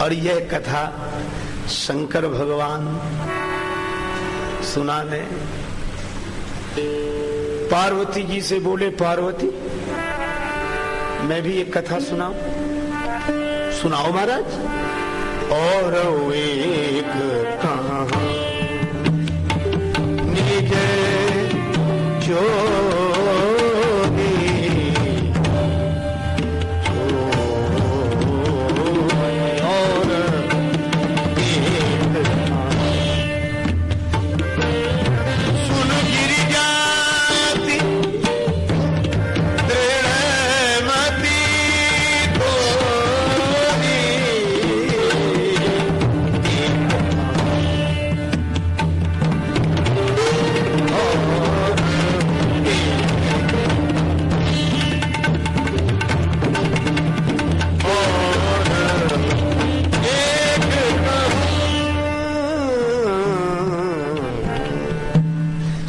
और यह कथा शंकर भगवान सुना रहे। पार्वती जी से बोले, पार्वती मैं भी एक कथा सुनाऊं? सुनाओ महाराज। और एक कहानी निज चोरी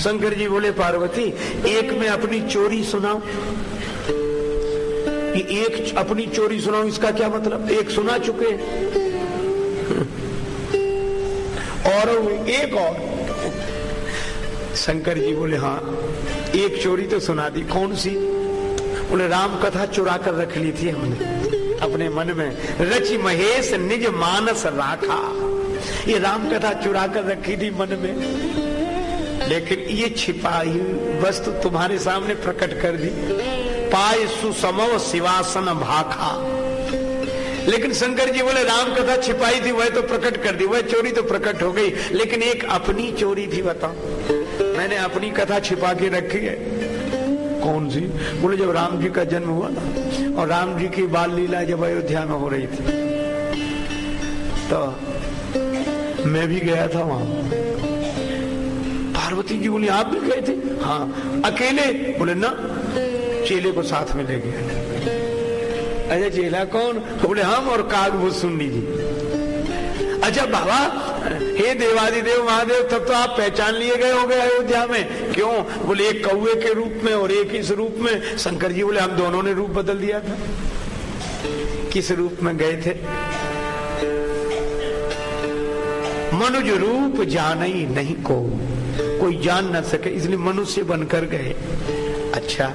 शंकर जी बोले, पार्वती एक में अपनी चोरी सुनाओ। ये एक अपनी चोरी सुनाओ, इसका क्या मतलब? एक सुना चुके और एक और। शंकर जी बोले, हाँ एक चोरी तो सुना दी। कौन सी? बोले राम कथा चुरा कर रख ली थी हमने अपने मन में। रचि महेश निज मानस राखा। ये राम कथा चुरा कर रखी थी मन में, लेकिन ये छिपाई वस्तु तुम्हारे सामने प्रकट कर दी। पाय सुसमव शिवासन भाखा। लेकिन शंकर जी बोले राम कथा छिपाई थी, वह तो प्रकट कर दी, वह चोरी तो प्रकट हो गई, लेकिन एक अपनी चोरी थी, बताओ। मैंने अपनी कथा छिपा के रखी है। कौन सी? बोले जब राम जी का जन्म हुआ ना और राम जी की बाल लीला जब अयोध्या में हो रही थी तो मैं भी गया था वहां। पार्वती जी बोली, आप भी गए थे? हाँ। अकेले? बोले ना, चेले को साथ में ले गया। अच्छा चेला कौन? बोले हम और कागभूषुंडी जी। अच्छा बाबा, हे देवादिदेव महादेव, तब तो आप पहचान लिए गए हो गए अयोध्या में। क्यों? बोले एक कौवे के रूप में और एक इस रूप में। शंकर जी बोले हम दोनों ने रूप बदल दिया था। किस रूप में गए थे? मनुज रूप जानई नहीं को, कोई जान न सके, इसलिए मनुष्य बनकर गए। अच्छा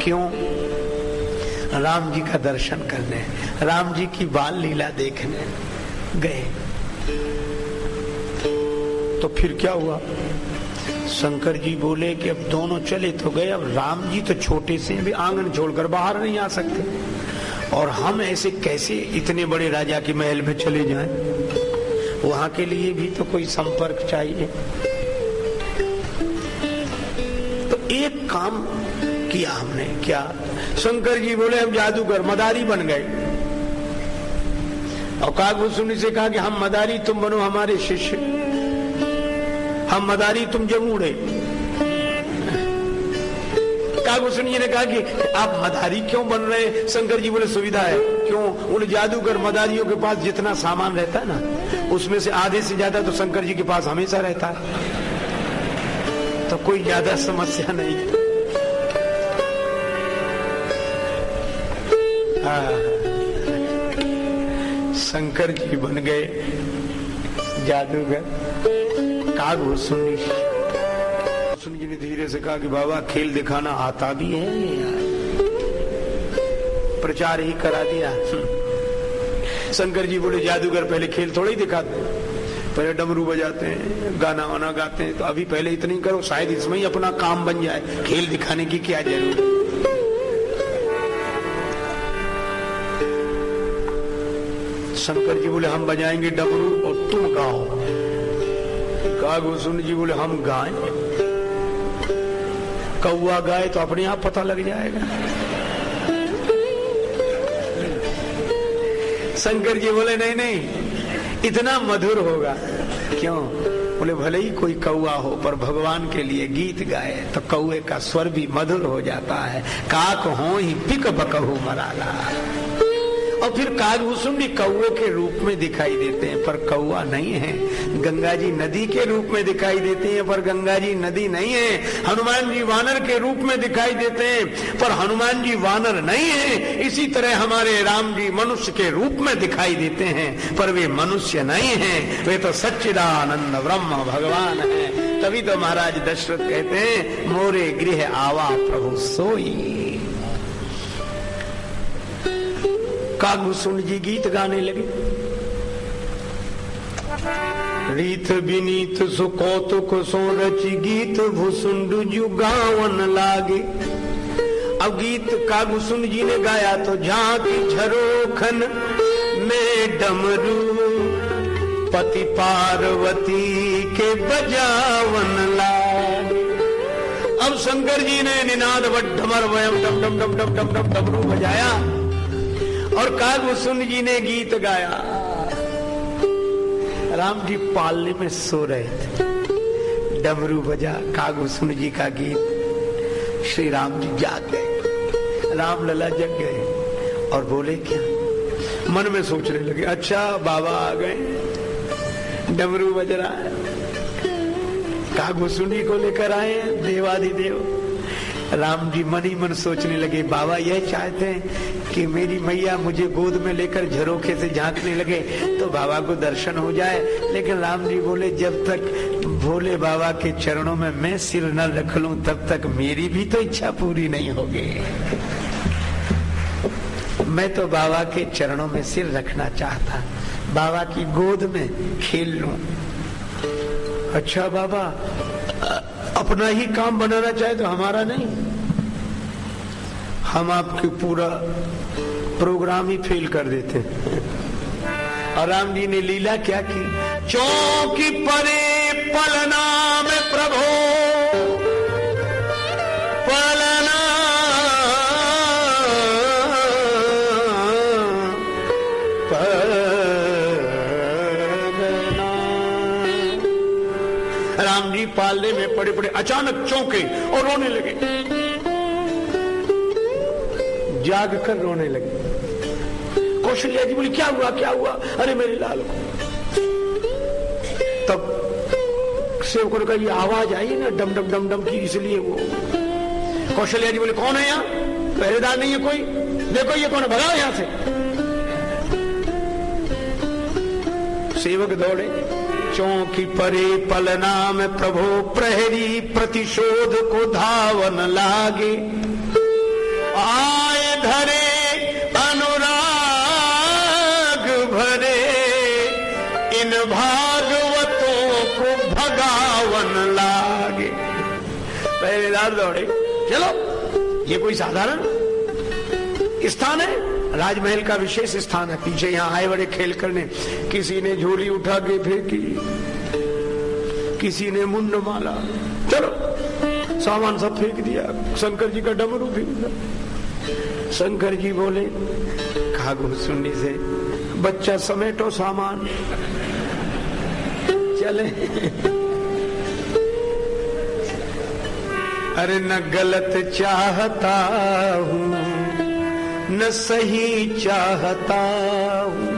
क्यों? राम जी का दर्शन करने, राम जी की बाल लीला देखने गए। तो फिर क्या हुआ? शंकर जी बोले कि अब दोनों चले तो गए, अब राम जी तो छोटे से भी आंगन छोड़कर बाहर नहीं आ सकते, और हम ऐसे कैसे इतने बड़े राजा के महल में चले जाएं? वहां के लिए भी तो कोई संपर्क चाहिए। तो एक काम किया हमने। क्या? शंकर जी बोले हम जादूगर मदारी बन गए, और कागभूषुंडी से कहा कि हम मदारी, तुम बनो हमारे शिष्य। हम मदारी, तुम जमूड़े। कागभूषुंडी जी ने कहा कि आप मदारी क्यों बन रहे? शंकर जी बोले सुविधा है। क्यों? बोले जादूगर मदारियों के पास जितना सामान रहता है ना, उसमें से आधे से ज्यादा तो शंकर जी के पास हमेशा रहता है, तो कोई ज्यादा समस्या नहीं। शंकर जी बन गए जादूगर। कागभूषुंडी जी ने धीरे से कहा कि बाबा खेल दिखाना आता भी है यार, प्रचार ही करा दिया। शंकर जी बोले जादूगर पहले खेल थोड़ा ही दिखाते, पहले डमरू बजाते हैं, गाना वाना गाते हैं, तो अभी पहले इतना ही करो, शायद इसमें ही अपना काम बन जाए, खेल दिखाने की क्या जरूरत। शंकर जी बोले हम बजाएंगे डमरू और तुम गाओ। कागभूषुंडी जी बोले हम गाएं? कौआ गाए तो अपने आप पता लग जाएगा। शंकर जी बोले नहीं नहीं, इतना मधुर होगा। क्यों? बोले भले ही कोई कौआ हो, पर भगवान के लिए गीत गाए तो कौए का स्वर भी मधुर हो जाता है। काक हो ही पिक बकहू मराला। और फिर कागभूषुंडी कौवे के रूप में दिखाई देते हैं, पर कौवा नहीं है। गंगा जी नदी के रूप में दिखाई देते हैं, पर गंगा जी नदी नहीं है। हनुमान जी वानर के रूप में दिखाई देते हैं, पर हनुमान जी वानर नहीं है। इसी तरह हमारे राम जी मनुष्य के रूप में दिखाई देते हैं, पर वे मनुष्य नहीं है, वे तो सच्चिदानंद ब्रह्म भगवान है। तभी तो महाराज दशरथ कहते हैं, मोरे गृह आवा प्रभु सोई। कागभूषुंड जी गीत गाने लगे। रीत विनीत सुकौतुक सो रचि गीत भूषुंड जु गावन लागे। अब गीत कागभूषुंड जी ने गाया तो झांकी झरोखन में डमरू पति पार्वती के बजावन लागे। अब शंकर जी ने निनाद वड्ढमर वयम डम डम डम डम डम डम डमरू बजाया और कागभूषुंड जी ने गीत गाया। राम जी पालने में सो रहे थे, डमरू बजा, कागभूषुंड जी का गीत। श्री राम जी जाग गए, राम लला जग गए और बोले क्या, मन में सोचने लगे, अच्छा बाबा आ गए, डमरू बज रहा है, कागभूषुंड जी को लेकर आए देवाधिदेव। राम जी मन ही मन सोचने लगे, बाबा यह चाहते हैं कि मेरी मैया मुझे गोद में लेकर झरोखे से झांकने लगे तो बाबा को दर्शन हो जाए। लेकिन राम जी बोले, जब तक भोले बाबा के चरणों में मैं सिर न रख लूं तब तक मेरी भी तो इच्छा पूरी नहीं होगी। मैं तो बाबा के चरणों में सिर रखना चाहता, बाबा की गोद में खेल लूं। अच्छा बाबा, अपना ही काम बनाना चाहे तो हमारा नहीं, हम आपके पूरा प्रोग्राम ही फेल कर देते हैं। और राम जी ने लीला क्या की, चौकी परे पलना में प्रभो पलना राम जी पालने में पड़े पड़े अचानक चौंके और रोने लगे, जाग कर रोने लगे। कौशल्या जी बोली, क्या हुआ क्या हुआ, अरे मेरे लाल को। तब सेवकों ने कहा, ये आवाज आई ना डम डम डम डम की, इसलिए वो। कौशल्या जी बोले, कौन है यहाँ, पहरेदार नहीं है कोई, देखो ये कौन है, भगाओ यहां से। सेवक दौड़े, चौकी परे पलना में प्रभो प्रहरी प्रतिशोध को धावन लागे। आए धरे अनुराग भरे इन भागवतों को भगावन लागे। पहरेदार दौड़े, चलो ये कोई साधारण स्थान है, राजमहल का विशेष स्थान है। पीछे यहाँ आए बड़े खेल करने, किसी ने झोली उठा के फेंकी, किसी ने मुंड माला, चलो सामान सब फेंक दिया। शंकर जी का डमरू फेंक। शंकर जी बोले कागभूषुंडी से, बच्चा समेटो सामान, चले। अरे न गलत चाहता हूँ न सही चाहता हूँ,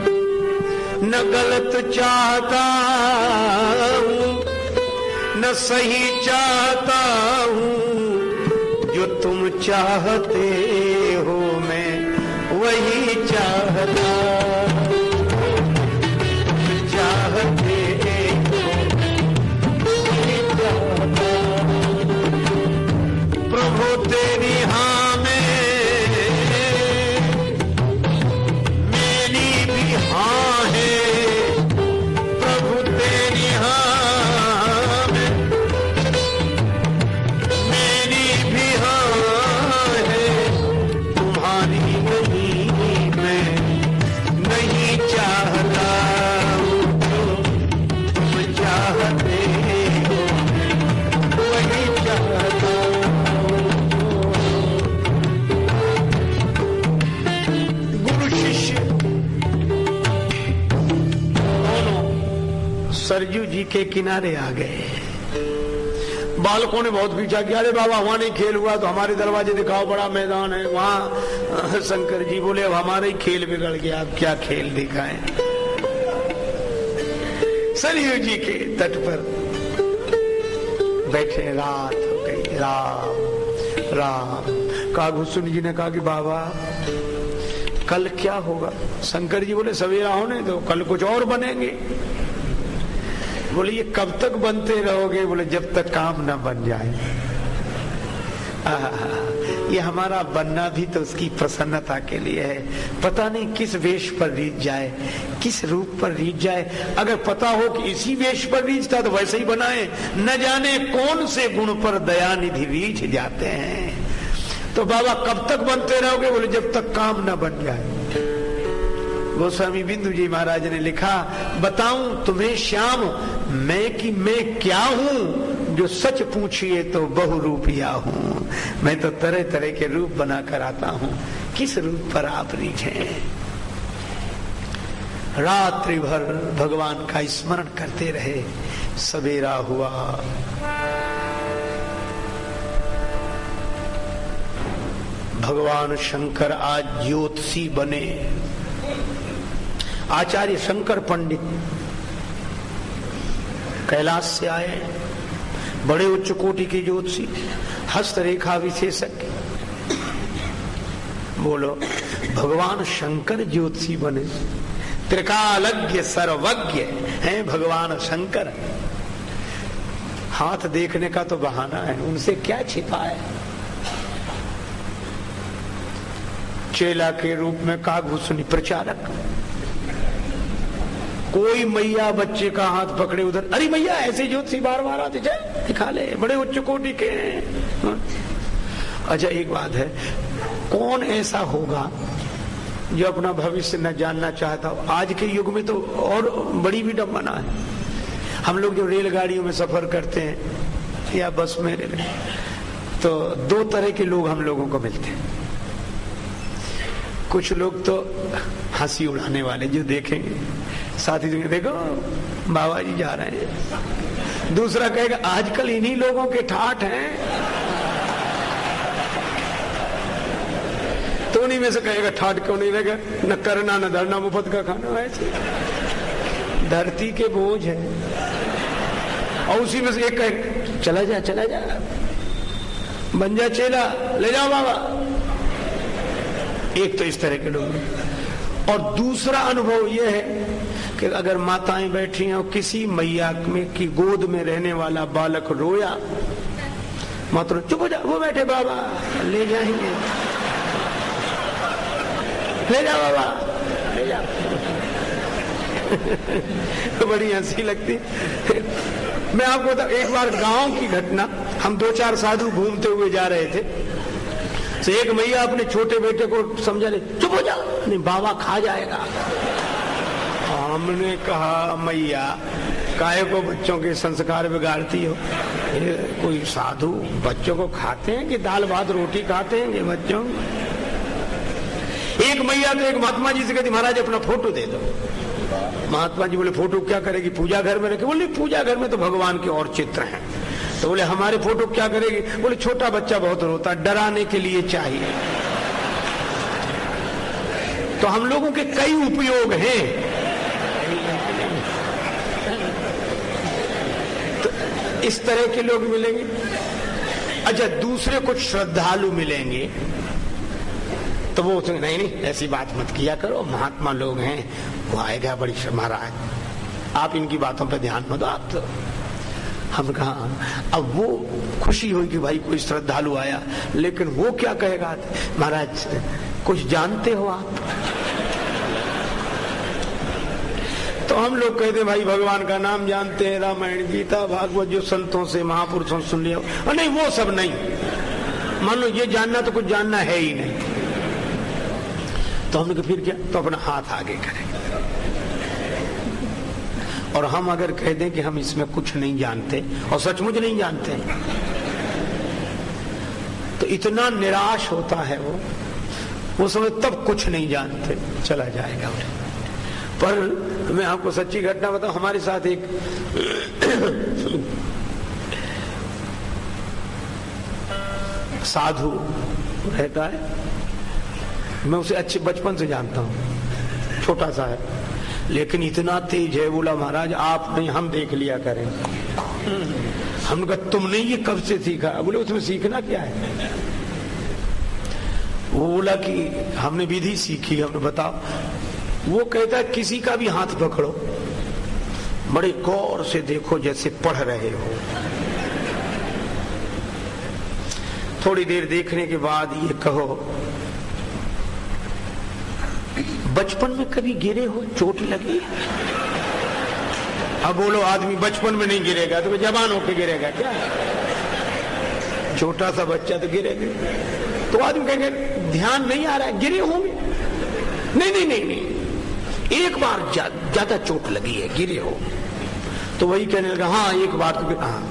न गलत चाहता हूँ न सही चाहता हूँ, जो तुम चाहते हो मैं वही चाहता हूँ, चाहते हो वही चाहता हूँ। प्रभु तेरी हाँ में हाँ है, प्रभु तेरी हाँ में मेरी भी हाँ है, तुम्हारी नहीं मैं नहीं चाहता हूँ, जो तुम चाहते हो वही चाहता हूँ। गुरु शिष्य सरजू जी के किनारे आ गए। बालकों ने बहुत पीछा किया, अरे बाबा वहां नहीं खेल हुआ तो हमारे दरवाजे दिखाओ, बड़ा मैदान है वहां। शंकर जी बोले अब हमारा ही खेल बिगड़ गया, अब क्या खेल दिखाएं। सरयू जी के तट पर बैठे, रात हो गई। राम राम। कागभूषण जी ने कहा कि बाबा कल क्या होगा? शंकर जी बोले सवेरा होने दो, कल कुछ और बनेंगे। बोले ये कब तक बनते रहोगे? बोले जब तक काम ना बन जाए। ये हमारा बनना भी तो उसकी प्रसन्नता के लिए है। पता नहीं किस वेश पर रीझ जाए, किस रूप पर रीझ जाए। अगर पता हो कि इसी वेश पर रीझता तो वैसे ही बनाए। न जाने कौन से गुण पर दयानिधि रीझ जाते हैं। तो बाबा कब तक बनते रहोगे? बोले जब तक काम न बन जाए। गोस्वामी बिंदु जी महाराज ने लिखा, बताऊं तुम्हें श्याम मैं क्या हूं? जो सच पूछिए तो बहुरूपिया हूं। मैं तो तरह तरह के रूप बनाकर आता हूं, किस रूप पर आप रीझे? रात्रि भर भगवान का स्मरण करते रहे। सवेरा हुआ, भगवान शंकर आज ज्योतिषी बने। आचार्य शंकर पंडित कैलाश से आए, बड़े उच्च कोटि के ज्योतिषी, हस्तरेखा विशेषज्ञ। बोलो, भगवान शंकर ज्योतिषी बने, त्रिकालज्ञ सर्वज्ञ हैं भगवान शंकर। हाथ देखने का तो बहाना है, उनसे क्या छिपा है? चेला के रूप में कागभूषणी प्रचारक, कोई मैया बच्चे का हाथ पकड़े उधर, अरे मैया ऐसे ज्योतिषी बार बार आते जाए, दिखा ले, बड़े उच्च कोटि के हैं। अच्छा एक बात है, कौन ऐसा होगा जो अपना भविष्य न जानना चाहता हो? आज के युग में तो और बड़ी विडंबना है। हम लोग जो रेलगाड़ियों में सफर करते हैं या बस में, तो दो तरह के लोग हम लोगों को मिलते हैं। कुछ लोग तो हंसी उड़ाने वाले, जो देखेंगे साथी देखो बाबा जी जा रहे हैं। दूसरा कहेगा आजकल इन्हीं लोगों के ठाठ हैं, तो उन्हीं में से कहेगा ठाठ क्यों नहीं रहेगा, न करना न धरना मुफ्त का खाना। ऐसे धरती के बोझ है। और उसी में से एक कहे चला जा चला जा, बन जा चेला, ले जाओ बाबा। एक तो इस तरह के लोग। और दूसरा अनुभव यह है कि अगर माताएं बैठी हैं और किसी मैया में की गोद में रहने वाला बालक रोया, माता चुप हो जा, वो बैठे बाबा ले जाएंगे, ले जा बाबा ले जा। बड़ी हंसी लगती। मैं आपको बता, एक बार गांव की घटना, हम 2-4 साधु घूमते हुए जा रहे थे, तो एक मैया अपने छोटे बेटे को समझा ले, चुप हो जा, नहीं बाबा खा जाएगा। हमने कहा मैया काहे को बच्चों के संस्कार बिगाड़ती हो? कोई साधु बच्चों को खाते हैं कि दाल भात रोटी खाते हैं कि बच्चों? एक मैया तो एक महात्मा जी से कहती महाराज अपना फोटो दे दो। महात्मा जी बोले फोटो क्या करेगी, पूजा घर में रखे? बोले पूजा घर में तो भगवान के और चित्र हैं। तो बोले हमारे फोटो क्या करेगी? बोले छोटा बच्चा बहुत रोता, डराने के लिए चाहिए। तो हम लोगों के कई उपयोग हैं। तो इस तरह के लोग मिलेंगे। अच्छा दूसरे कुछ श्रद्धालु मिलेंगे, तो वो नहीं ऐसी बात मत किया करो, महात्मा लोग हैं, वो आएगा बड़ी महाराज, आप इनकी बातों पे ध्यान मत दो आप। तो हम कहा अब वो खुशी हुई कि भाई कोई श्रद्धालु आया, लेकिन वो क्या कहेगा, महाराज कुछ जानते हो आप? तो हम लोग कहते भाई भगवान का नाम जानते हैं, रामायण गीता भागवत जो संतों से महापुरुषों सुन लिया। और नहीं वो सब नहीं, मान लो ये जानना तो कुछ जानना है ही नहीं। तो हमने कहा फिर क्या? तो अपना हाथ आगे करें। और हम अगर कह दें कि हम इसमें कुछ नहीं जानते और सचमुच नहीं जानते, तो इतना निराश होता है वो समय तब कुछ नहीं जानते, चला जाएगा। पर मैं आपको सच्ची घटना बताऊं, हमारे साथ एक साधु रहता है, मैं उसे अच्छे बचपन से जानता हूँ, छोटा सा है लेकिन इतना तेज है। बोला महाराज आप नहीं हम देख लिया करें। हमने कहा तुमने ये कब से सीखा? बोले उसमें सीखना क्या है? वो बोला कि हमने विधि सीखी। हमने बताओ। वो कहता है किसी का भी हाथ पकड़ो, बड़े गौर से देखो जैसे पढ़ रहे हो। थोड़ी देर देखने के बाद ये कहो बचपन में कभी गिरे हो, चोट लगी? अब बोलो आदमी बचपन में नहीं गिरेगा तो जवान होकर गिरेगा क्या? छोटा सा बच्चा तो गिरेगा। तो आदमी कहेंगे ध्यान नहीं आ रहा है, गिरे होंगे। नहीं नहीं नहीं नहीं, एक बार ज्यादा चोट लगी है, गिरे हो। तो वही कहने लगा हाँ एक बार तो हाँ,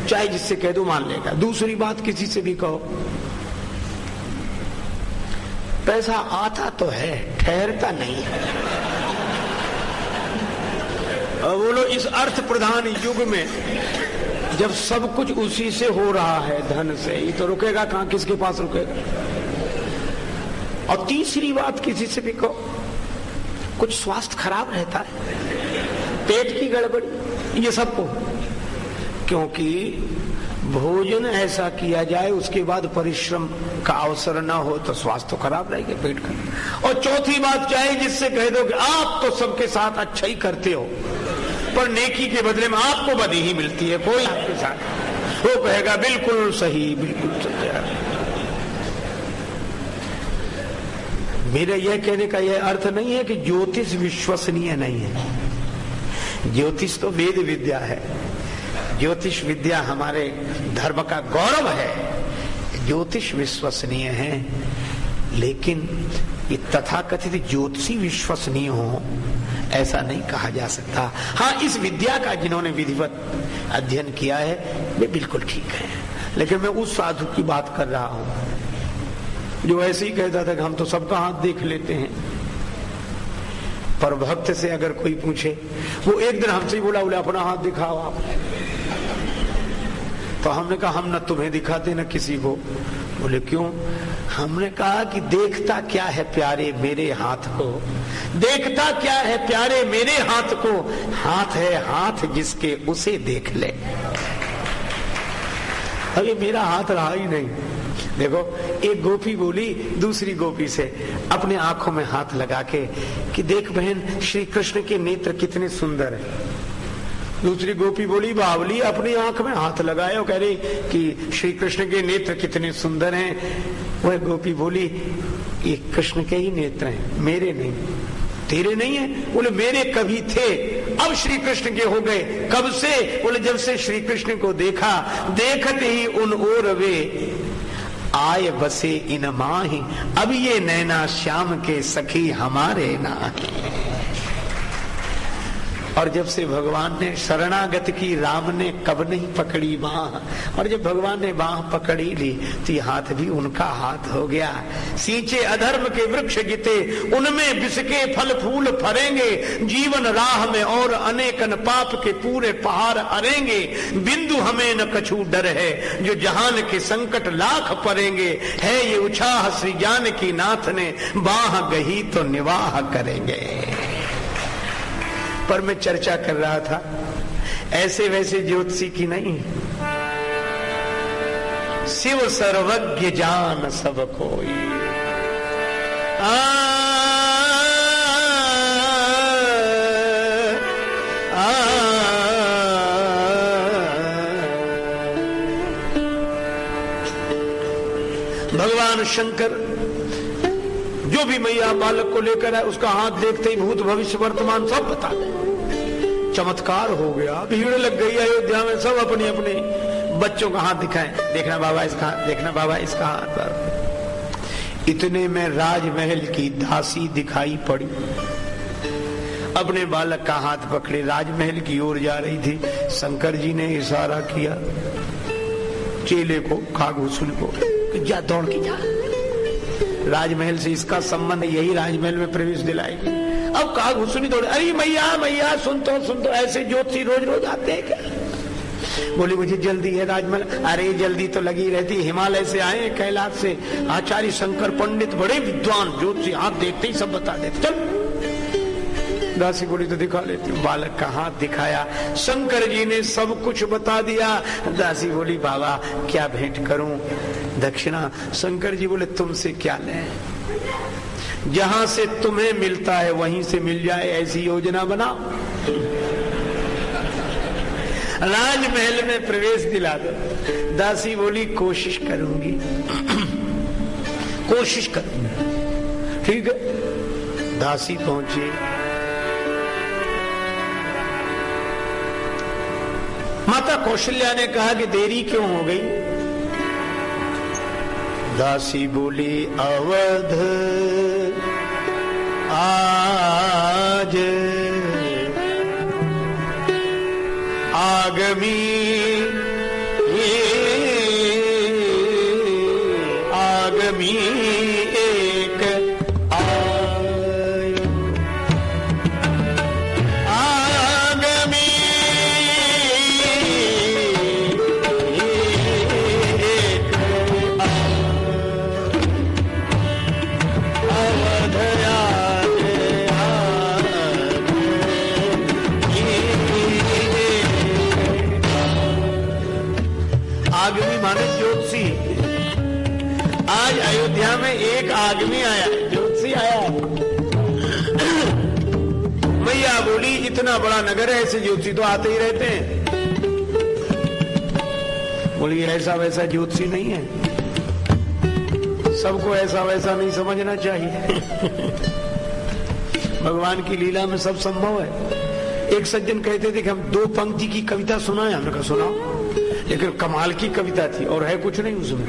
चाहे जिससे कह दो मान लेगा। दूसरी बात किसी से भी कहो, पैसा आता तो है ठहरता नहीं है। अब बोलो इस अर्थ प्रधान युग में जब सब कुछ उसी से हो रहा है, धन से, ये तो रुकेगा कहां, किसके पास रुकेगा? और तीसरी बात किसी से भी कहो, कुछ स्वास्थ्य खराब रहता है, पेट की गड़बड़ी, ये सबको, क्योंकि भोजन ऐसा किया जाए उसके बाद परिश्रम का अवसर ना हो तो स्वास्थ्य तो खराब रहेगा पेट का। और चौथी बात चाहे जिससे कह दो कि आप तो सबके साथ अच्छा ही करते हो पर नेकी के बदले में आपको बदी ही मिलती है, कोई आपके साथ, वो कहेगा बिल्कुल सही, बिल्कुल सत्य। मेरा यह कहने का यह अर्थ नहीं है कि ज्योतिष विश्वसनीय नहीं है। ज्योतिष तो वेद विद्या है, ज्योतिष विद्या हमारे धर्म का गौरव है, ज्योतिष विश्वसनीय है। लेकिन ये तथाकथित ज्योतिषी विश्वसनीय हो ऐसा नहीं कहा जा सकता। हाँ, इस विद्या का जिन्होंने विधिवत अध्ययन किया है वे बिल्कुल ठीक है, लेकिन मैं उस साधु की बात कर रहा हूं जो ऐसे ही कहता था कि हम तो सबका हाथ देख लेते हैं। पर भक्त से अगर कोई पूछे, वो एक दिन हमसे ही बोला अपना हाथ दिखाओ आप। तो हमने कहा हम न तुम्हें दिखाते न किसी को। बोले क्यों? हमने कहा कि देखता क्या है प्यारे मेरे हाथ को, देखता क्या है प्यारे मेरे हाथ को, हाथ है हाथ जिसके उसे देख ले। अभी मेरा हाथ रहा ही नहीं। देखो एक गोपी बोली दूसरी गोपी से अपने आंखों में हाथ लगा के कि देख बहन श्री कृष्ण के नेत्र कितने सुंदर हैं। दूसरी गोपी बोली बावली अपनी आंख में हाथ लगाए और कह रही कि श्री कृष्ण के नेत्र कितने सुंदर हैं। वह गोपी बोली ये कृष्ण के ही नेत्र हैं, मेरे नहीं। तेरे नहीं है? बोले मेरे कभी थे, अब श्री कृष्ण के हो गए। कब से? बोले जब से श्री कृष्ण को देखा, देखते ही उन ओर वे आए बसे इन माही, अब ये नैना श्याम के सखी हमारे ना। और जब से भगवान ने शरणागत की राम ने कब नहीं पकड़ी बाह, और जब भगवान ने बाह पकड़ी ली तो ये हाथ भी उनका हाथ हो गया। सींचे अधर्म के वृक्ष गिते, उनमें बिसके फल फूल फरेंगे, जीवन राह में और अनेकन पाप के पूरे पहाड़ अरेंगे। बिंदु हमें न कछु डर है, जो जहान के संकट लाख परेंगे। है ये उछाह श्री जानकी नाथ ने, बाह गही तो निवाह करेंगे। पर मैं चर्चा कर रहा था ऐसे वैसे ज्योतिषी की नहीं, शिव सर्वज्ञ जान सब कोई। भगवान शंकर जो भी मैया बालक को लेकर आए उसका हाथ देखते ही भूत भविष्य वर्तमान सब बता दे। चमत्कार हो गया, भीड़ लग गई अयोध्या में, सब अपने अपने बच्चों का हाथ दिखाएं, देखना बाबा इसका हाथ, देखना बाबा इसका हाथ। इतने में राजमहल की दासी दिखाई पड़ी, अपने बालक का हाथ पकड़े राजमहल की ओर जा रही थी। शंकर जी ने इशारा किया चेले को, कागभूषण को, जा दौड़ के जा, राजमहल से इसका संबंध, यही राजमहल में प्रवेश दिलाएगी। अब कागभूषणी दौड़े, अरे मैया मैया सुन तो ऐसे ज्योतिषी रोज रोज आते हैं क्या? बोली मुझे जल्दी है राजमहल। अरे जल्दी तो लगी रहती, हिमालय से आए कैलाश से, आचार्य शंकर पंडित बड़े विद्वान ज्योतिषी, हाथ देखते ही सब बता देते, चल। दासी बोली तो दिखा लेती हूँ। बालक का हाथ दिखाया, शंकर जी ने सब कुछ बता दिया। दासी बोली बाबा क्या भेंट करूं, दक्षिणा। शंकर जी बोले तुमसे क्या लें, जहां से तुम्हें मिलता है वहीं से मिल जाए, ऐसी योजना बनाओ। राजमहल में प्रवेश दिला दो। दासी बोली कोशिश करूंगी, कोशिश करूंगी। ठीक है, दासी पहुंची। माता कौशल्या ने कहा कि देरी क्यों हो गई? दासी बोली अवध आज आगमी आगमी एक आज अयोध्या में एक आदमी आया, ज्योतिषी आया। मैया बोली इतना बड़ा नगर है, ऐसे ज्योतिषी तो आते ही रहते हैं। बोली ऐसा वैसा ज्योतिषी नहीं है, सबको ऐसा वैसा नहीं समझना चाहिए। भगवान की लीला में सब संभव है। एक सज्जन कहते थे कि हम 2 पंक्ति की कविता सुनाए, हमने कहा सुनाओ, लेकिन कमाल की कविता थी और है कुछ नहीं उसमें।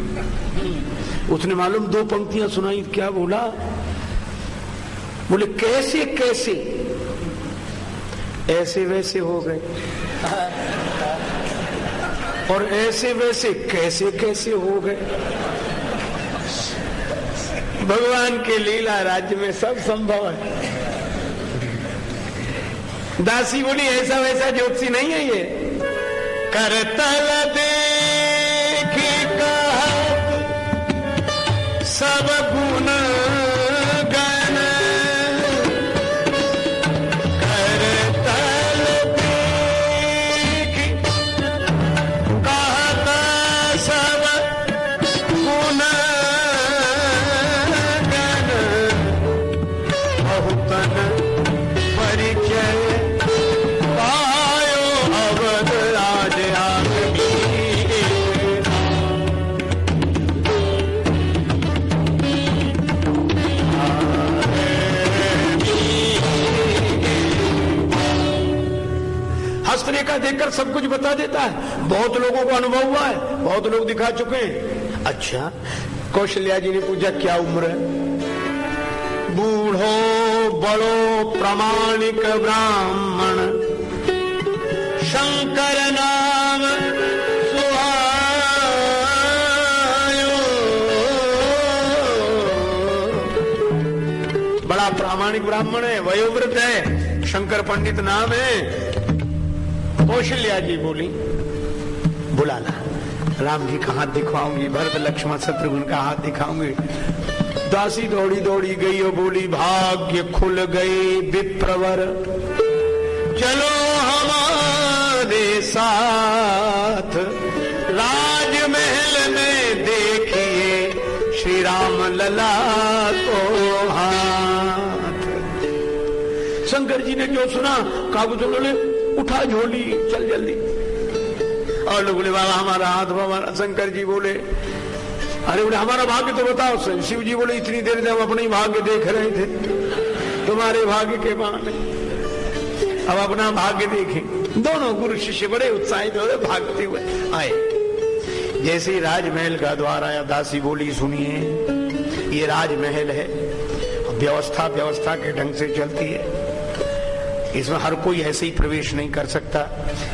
उसने मालूम 2 पंक्तियां सुनाई, क्या बोला? बोले कैसे कैसे ऐसे वैसे हो गए और ऐसे वैसे कैसे कैसे हो गए। भगवान के लीला राज्य में सब संभव है। दासी बोली ऐसा वैसा ज्योतिषी नहीं है ये। करतल देखी कहत सब गुण गण, करतल देखी कहत सब गुण गण, बहुतन परिचय का देखकर सब कुछ बता देता है। बहुत लोगों को अनुभव हुआ है, बहुत लोग दिखा चुके हैं। अच्छा, कौशल्या जी ने पूछा क्या उम्र है? बूढ़ो बड़ो प्रामाणिक ब्राह्मण, शंकर नाम सुहायो, बड़ा प्रामाणिक ब्राह्मण है, वयोवृद्ध है, शंकर पंडित नाम है। कौशल्या जी बोली बुलाना, राम जी का हाथ दिखाऊंगी, भरत लक्ष्मण शत्रुघ्न का हाथ दिखाऊंगी। दासी दौड़ी दौड़ी गई और बोली भाग्य खुल गए विप्रवर, चलो हमारे साथ, राजमहल में देखिए श्री राम लला को हाथ। शंकर जी ने जो सुना काबू बोले उठा झोली चल जल्दी। और लोग बोले बाबा हमारा हाथ हमारा। शंकर जी बोले अरे बोले हमारा भाग्य तो बताओ। शिव जी बोले इतनी देर से हम अपने भाग्य देख रहे थे, तुम्हारे भाग्य के बहाने अब अपना भाग्य देखें। दोनों गुरु शिष्य बड़े उत्साहित हो भागते हुए आए। जैसे ही राजमहल का द्वार आया, दासी बोली सुनिए ये राजमहल है, व्यवस्था के ढंग से चलती है, इसमें हर कोई ऐसे ही प्रवेश नहीं कर सकता।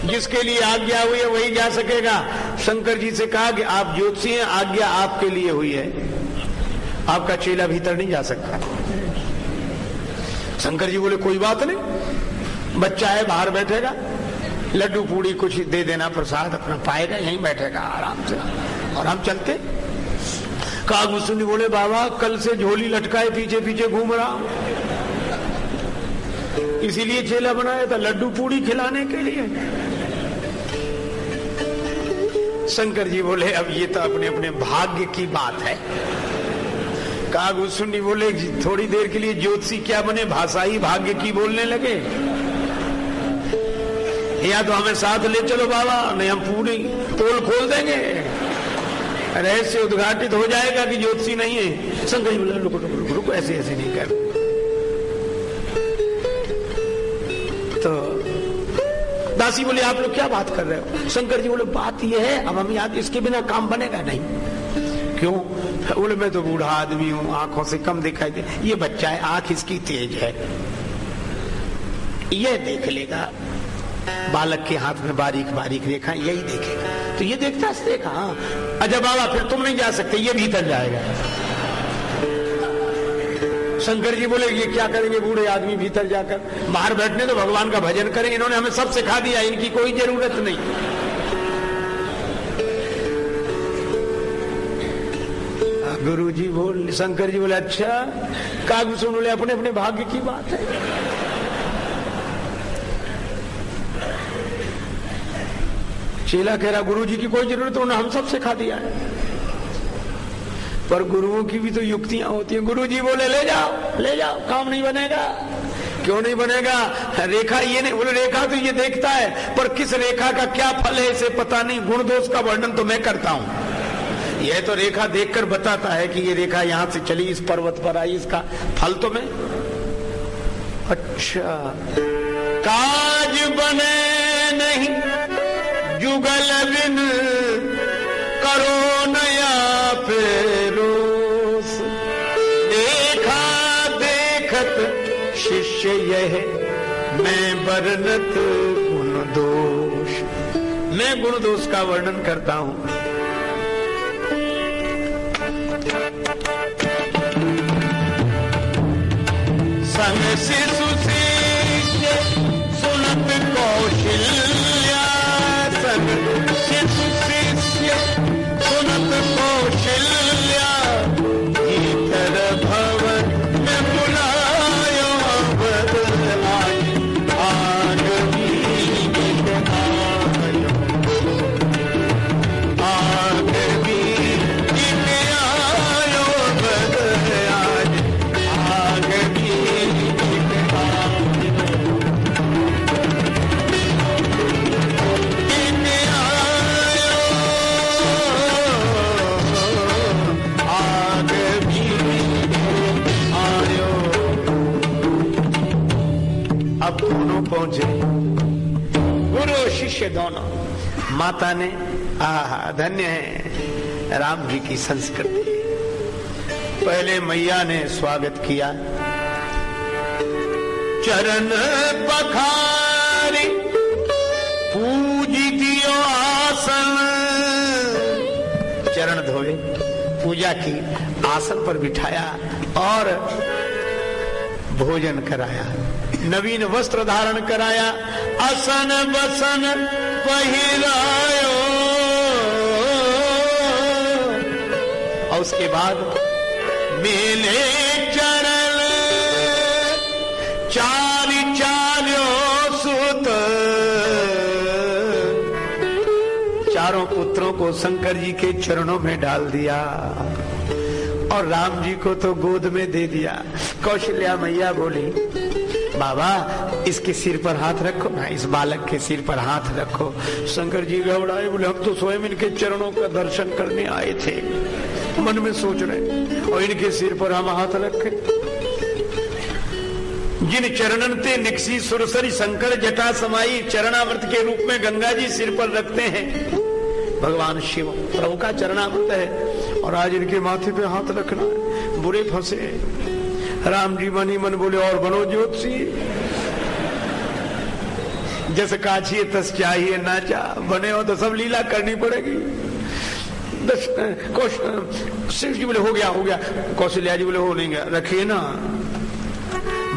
जिसके लिए आज्ञा हुई है वही जा सकेगा। शंकर जी से कहा कि आप ज्योतिषी हैं, आज्ञा आपके लिए हुई है, आपका चेला भीतर नहीं जा सकता। शंकर जी बोले कोई बात नहीं, बच्चा है बाहर बैठेगा। लड्डू पूड़ी कुछ दे देना प्रसाद, अपना पाएगा, यहीं बैठेगा आराम से। और हम चलते। कागभूषण बोले बाबा कल से झोली लटकाए पीछे पीछे घूम रहा हूं, इसीलिए चेला बनाया था, लड्डू पूड़ी खिलाने के लिए। शंकर जी बोले अब ये तो अपने अपने भाग्य की बात है। कागभूषण बोले थोड़ी देर के लिए ज्योतिषी क्या बने, भाषा ही भाग्य की बोलने लगे। या तो हमें साथ ले चलो बाबा, नहीं हम पूरी पोल खोल देंगे, रहस्य उद्घाटित हो जाएगा कि ज्योतिषी नहीं है। शंकर जी बोले रुको रुको रुको, ऐसे ऐसे नहीं कर। तो दासी बोले आप लोग क्या बात कर रहे हो? शंकर जी बोले बात यह है, अब हम याद इसके बिना काम बनेगा नहीं। क्यों? बोले मैं तो बूढ़ा आदमी हूं, आंखों से कम दिखाई दे, ये बच्चा है, आंख इसकी तेज है, ये देख लेगा। बालक के हाथ में बारीक बारीक रेखा, यही देखेगा, तो ये देखता है देखा। अच्छा बाबा फिर तुम नहीं जा सकते, ये भीतर जाएगा। शंकर जी बोले ये क्या करेंगे बूढ़े आदमी भीतर जाकर, बाहर बैठने तो भगवान का भजन करें, इन्होंने हमें सब सिखा दिया, इनकी कोई जरूरत नहीं। गुरु जी बोल, शंकर जी बोले अच्छा। कागभूषण बोले अपने अपने भाग्य की बात है। चेला कह रहा गुरु जी की कोई जरूरत, उन्होंने हम सब सिखा दिया है। पर गुरुओं की भी तो युक्तियां होती हैं। गुरु जी बोले ले जाओ, काम नहीं बनेगा। क्यों नहीं बनेगा? रेखा ये नहीं, बोले रेखा तो ये देखता है, पर किस रेखा का क्या फल है इसे पता नहीं। गुण दोष का वर्णन तो मैं करता हूं, यह तो रेखा देखकर बताता है कि ये रेखा यहां से चली, इस पर्वत पर आई, इसका फल तो मैं। अच्छा काज बने नहीं जुगल बिन, करो नया फेरोस, देखा देखत शिष्य यह, मैं बरनत गुण दोष। मैं गुण दोष का वर्णन करता हूं। संग शिशु शिष्य सुनत कौशल्या, संग शिशु शिष्य सुनत कौशल्या, भीतर भवन में बुलायो बद आग बीत आयो, आग बीत आयो बद आग बीत अब दोनों पहुंचे, गुरु शिष्य दोनों। माता ने आहा धन्य है राम जी की संस्कृति। पहले मैया ने स्वागत किया, चरण पखारी पूज दियो आसन, चरण धोए, पूजा की, आसन पर बिठाया और भोजन कराया, नवीन वस्त्र धारण कराया, असन बसन पहिरायो। और उसके बाद मेले चरण चारि चार्यो सुत, चारों पुत्रों को शंकर जी के चरणों में डाल दिया और राम जी को तो गोद में दे दिया। कौशल्या मैया बोली बाबा इसके सिर पर हाथ रखो ना, इस बालक के सिर पर हाथ रखो। शंकर जी घबराए, बोले हम तो स्वयं इनके चरणों का दर्शन करने आए थे, मन में सोच रहे, और इनके सिर पर हम हाथ रखे। जिन चरणन ते निकसी सुरसरी शंकर जटा समाई, चरणामृत के रूप में गंगा जी सिर पर रखते हैं भगवान शिव, प्रभु का चरणामृत है, और आज इनके माथे पे हाथ रखना है। बुरे फंसे। राम जी मन ही मन बोले और बनो ज्योतिषी, जैसे काछिए तस चाहिए नाचा, बने हो तो सब लीला करनी पड़ेगी। शिव जी बोले हो गया। कौशल्या जी बोले हो नहीं गया, रखिए ना।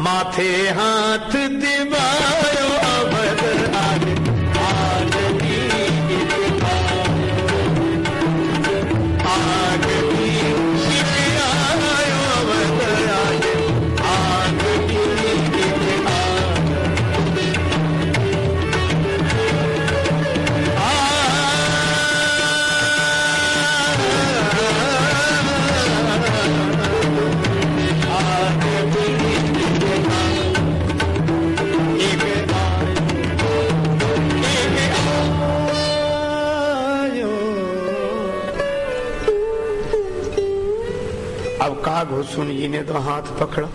माथे हाथ दिवायो अवध आगे अब कागभूषण जी ने तो हाथ पकड़ा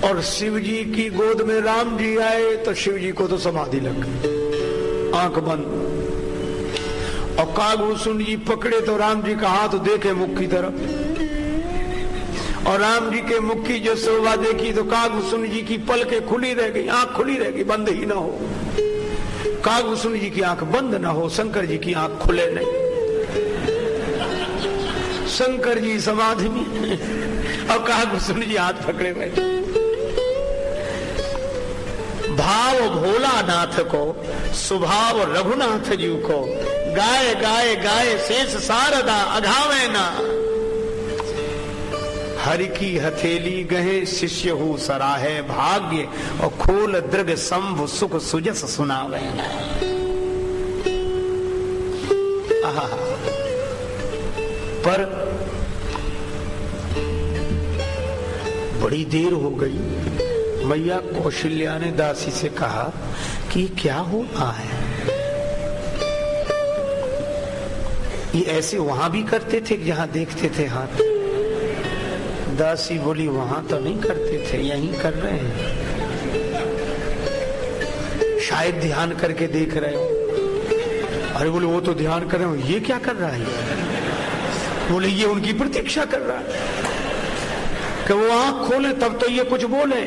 और शिव जी की गोद में राम जी आए तो शिव जी को तो समाधि लग गई, आंख बंद। और कागभूषण जी पकड़े तो राम जी का हाथ देखे मुख की तरफ, और राम जी के मुख की जो शोभा देखी तो कागभूषण जी की पलकें खुली रह गई, आंख खुली रह गई, बंद ही ना हो। कागभूषण जी की आंख बंद ना हो, शंकर जी की आंख खुले नहीं। शंकर जी समाधि में और कागभूषण जी हाथ पकड़े बैठे। भाव भोलानाथ को, स्वभाव रघुनाथ जी को, गाय गाय गाय शेष शारदा अघावे ना। हरि की हथेली गहे शिष्य हूँ सराहे भाग्य, और खोल दृग संभ सुख सुजस सुनावे ना। पर बड़ी देर हो गई। मैया कौशल्या ने दासी से कहा कि क्या हो रहा है? ये ऐसे वहां भी करते थे जहां देखते थे हाथ? दासी बोली वहां तो नहीं करते थे, यहीं कर रहे हैं, शायद ध्यान करके देख रहे हो। अरे बोले वो तो ध्यान कर रहे हो, ये क्या कर रहा है? बोले ये उनकी प्रतीक्षा कर रहा है कि वो आंख खोले तब तो ये कुछ बोले।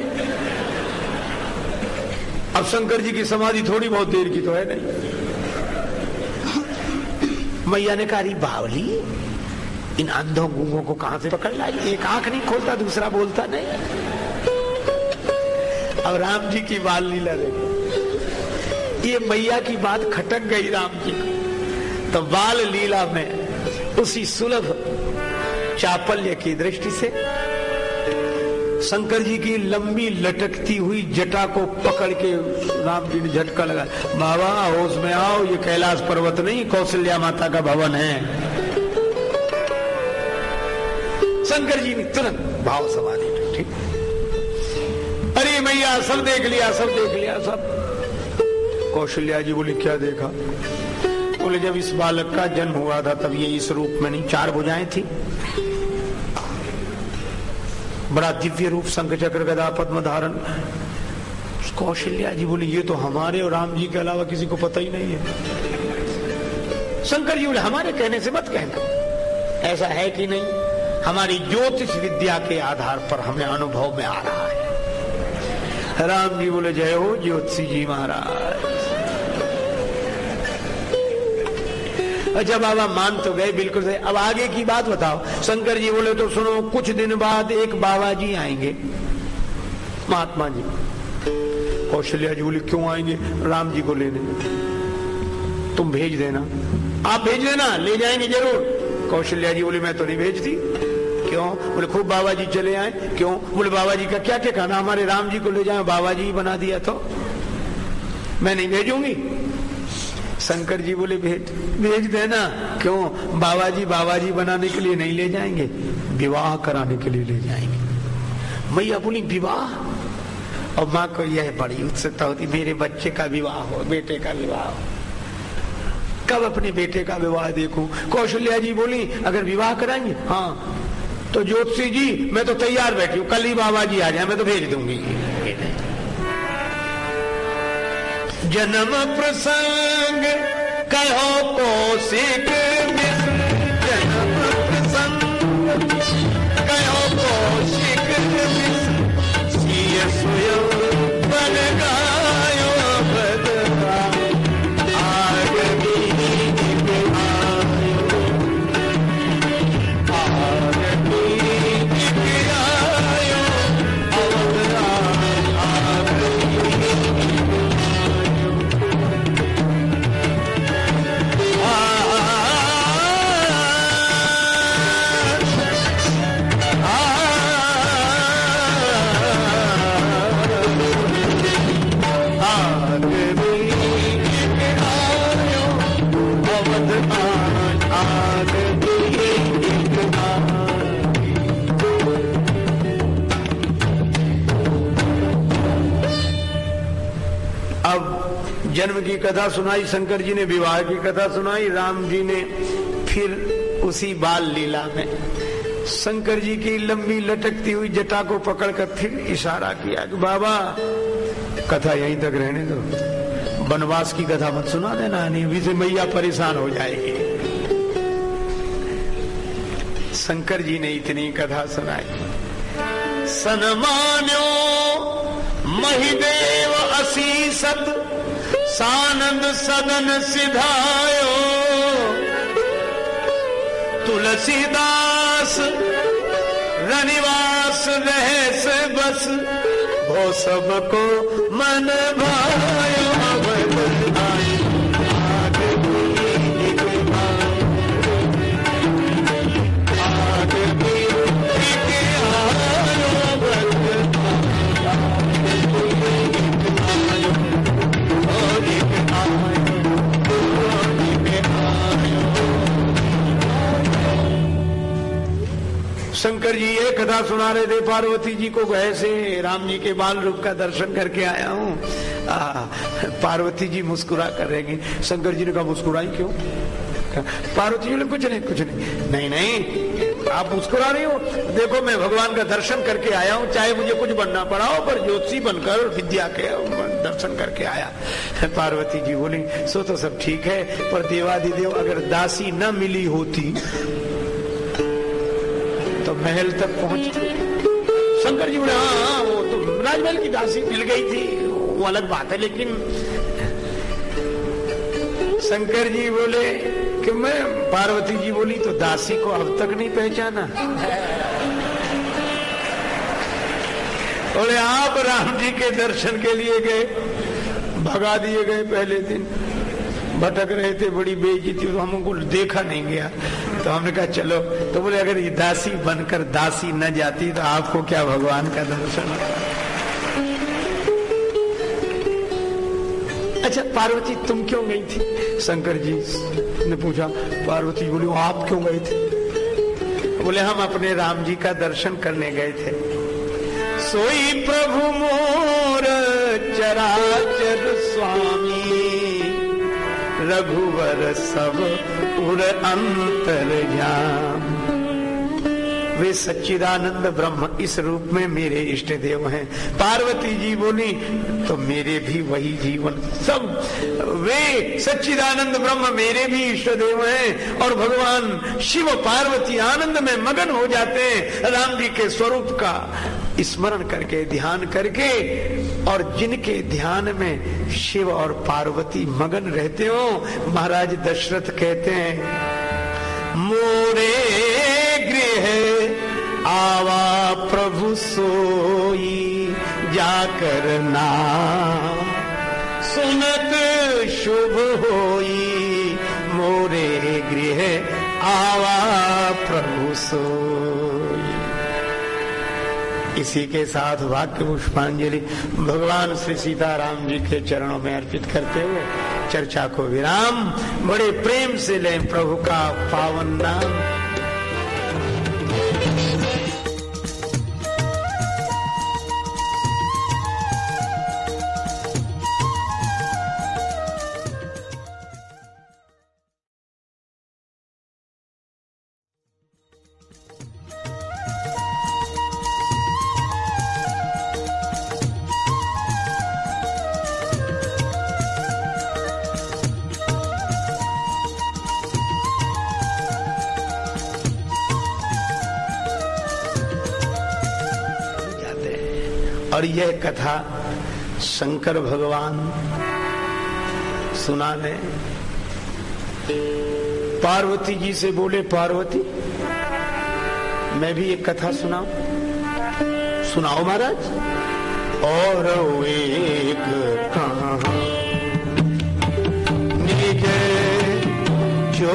अब शंकर जी की समाधि थोड़ी बहुत देर की तो है नहीं। मैया ने कहा बावली, इन अंधों गूंगों को कहां से पकड़ लाई? एक आंख नहीं खोलता, दूसरा बोलता नहीं। अब राम जी की बाल लीला देखो, ये मैया की बात खटक गई राम जी को, तो बाल लीला में उसी सुलभ चापल्य की दृष्टि से शंकर जी की लंबी लटकती हुई जटा को पकड़ के राम जी ने झटका लगा, बाबा होश में आओ, ये कैलाश पर्वत नहीं कौशल्या माता का भवन है। शंकर जी ने तुरंत भाव समाधि में, ठीक। अरे मैया सब देख लिया, सब देख लिया, सब। कौशल्या जी बोली क्या देखा? बोले जब इस बालक का जन्म हुआ था तब ये इस रूप में नहीं, 4 भुजाएं थी, बड़ा दिव्य रूप, शंख चक्र गदा पद्म धारण। कौशल्या जी बोली ये तो हमारे और राम जी के अलावा किसी को पता ही नहीं है। शंकर जी बोले हमारे कहने से मत कहना, ऐसा है कि नहीं, हमारी ज्योतिष विद्या के आधार पर हमें अनुभव में आ रहा है। राम जी बोले जय हो ज्योतिषी जी महाराज। अच्छा बाबा मान तो गए, बिल्कुल सही। अब आगे की बात बताओ। शंकर जी बोले तो सुनो, कुछ दिन बाद एक बाबा जी आएंगे, महात्मा जी। कौशल्या जी बोली क्यों आएंगे? राम जी को लेने। तुम भेज देना। आप भेज देना, ले जाएंगे जरूर। कौशल्या जी बोली मैं तो नहीं भेजती। क्यों? बोले खूब बाबा जी चले आए। क्यों? बोले बाबा जी का क्या क्या कहना, हमारे राम जी को ले जाए, बाबा जी बना दिया तो मैं नहीं भेजूंगी। शंकर जी बोले भेज देना। क्यों? बाबा जी बनाने के लिए नहीं ले जाएंगे, विवाह कराने के लिए ले जाएंगे। मैया बोली विवाह? और माँ को यह बड़ी उत्सुकता होती, मेरे बच्चे का विवाह हो, बेटे का विवाह हो, कब अपने बेटे का विवाह देखूं। कौशल्या जी बोली अगर विवाह कराएंगे, हाँ तो ज्योतिषी जी मैं तो तैयार बैठी हूँ, कल ही बाबा जी आ जाए, मैं तो भेज दूंगी। जन्म प्रसंग कहो कौशिक, जन्म प्रसंग कहो कौशिक, सिय स्वयं बन गायो बदला, आग बीत आयो, आग बीत आयो, अवतार आग जन्म की कथा सुनाई, शंकर जी ने विवाह की कथा सुनाई, राम जी ने फिर उसी बाल लीला में शंकर जी की लंबी लटकती हुई जटा को पकड़कर फिर इशारा किया कि बाबा कथा यहीं तक रहने दो, वनवास की कथा मत सुना देना, नहीं अभी से मैया परेशान हो जाएगी। शंकर जी ने इतनी कथा सुनाई। सनमान्यो महिदेव असीसत सानंद सदन सिधायो, तुलसीदास रनिवास रहस बस, वो सबको मन भायो। शंकर जी ये कथा सुना रहे थे पार्वती जी को, ऐसे राम जी के बाल रूप का दर्शन करके आया हूँ। पार्वती जी मुस्कुरा कर रहेंगी। शंकर जी ने कहा मुस्कुराई क्यों? पार्वती जी ने कुछ नहीं कुछ नहीं। नहीं नहीं आप मुस्कुरा रही हो, देखो मैं भगवान का दर्शन करके आया हूँ, चाहे मुझे कुछ बनना पड़ा हो पर ज्योतिषी बनकर विद्या के दर्शन करके आया। पार्वती जी बोली सो तो सब ठीक है, पर देवादिदेव अगर दासी न मिली होती तो महल तक पहुंचती। शंकर जी बोले हाँ वो तो राजमहल की दासी मिल गई थी वो अलग बात है, लेकिन शंकर जी बोले कि मैं, पार्वती जी बोली तो दासी को अब तक नहीं पहचाना? बोले आप राम जी के दर्शन के लिए गए, भगा दिए गए, पहले दिन भटक रहे थे, बड़ी बेइज्जती, तो हमको देखा नहीं गया, तो हमने कहा चलो। तो बोले अगर ये दासी बनकर दासी न जाती तो आपको क्या भगवान का दर्शन? अच्छा पार्वती तुम क्यों गई थी? शंकर जी ने पूछा। पार्वती बोली आप क्यों गए थे? बोले हम अपने राम जी का दर्शन करने गए थे। सोई प्रभु मोर चराचर स्वामी, रघुवर सब उर अंतर्याम। वे सच्चिदानंद ब्रह्म इस रूप में मेरे इष्ट देव हैं। पार्वती जी बोली तो मेरे भी वही जीवन, सब वे सच्चिदानंद ब्रह्म मेरे भी इष्ट देव हैं। और भगवान शिव पार्वती आनंद में मगन हो जाते हैं राम जी के स्वरूप का स्मरण करके, ध्यान करके। और जिनके ध्यान में शिव और पार्वती मगन रहते हो, महाराज दशरथ कहते हैं मोरे गृह आवा प्रभु सोई, जाकर नाम सुनत शुभ होई। मोरे गृह आवा प्रभु सोई। इसी के साथ वाक्य पुष्पांजलि भगवान श्री सीताराम जी के चरणों में अर्पित करते हुए चर्चा को विराम। बड़े प्रेम से लें प्रभु का पावन नाम। और यह कथा शंकर भगवान सुनाने पार्वती जी से बोले, पार्वती मैं भी एक कथा सुनाऊं? सुनाओ महाराज। और एक कहानी निज जो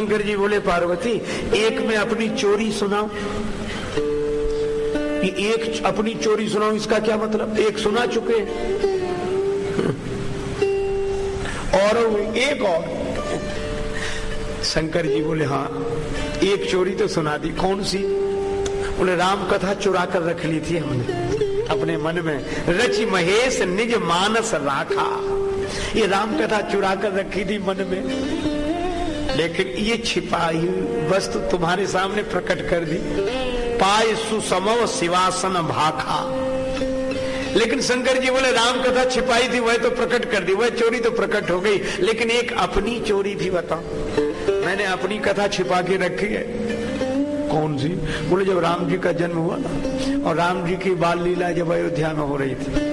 शंकर जी बोले पार्वती एक में अपनी चोरी सुनाओ। एक अपनी चोरी सुनाओ इसका क्या मतलब? एक सुना चुके और एक और। शंकर जी बोले हाँ एक चोरी तो सुना दी। कौन सी? बोले राम कथा चुरा कर रख ली थी हमने अपने मन में, रचि महेश निज मानस राखा। ये राम कथा चुरा कर रखी थी मन में, लेकिन ये छिपाई वस्तु तुम्हारे सामने प्रकट कर दी। पाय सुसमव शिवासन भाखा। लेकिन शंकर जी बोले राम कथा छिपाई थी वह तो प्रकट कर दी, वह चोरी तो प्रकट हो गई, लेकिन एक अपनी चोरी भी बताओ। मैंने अपनी कथा छिपा के रखी है। कौन सी? बोले जब राम जी का जन्म हुआ ना और राम जी की बाल लीला जब अयोध्या में हो रही थी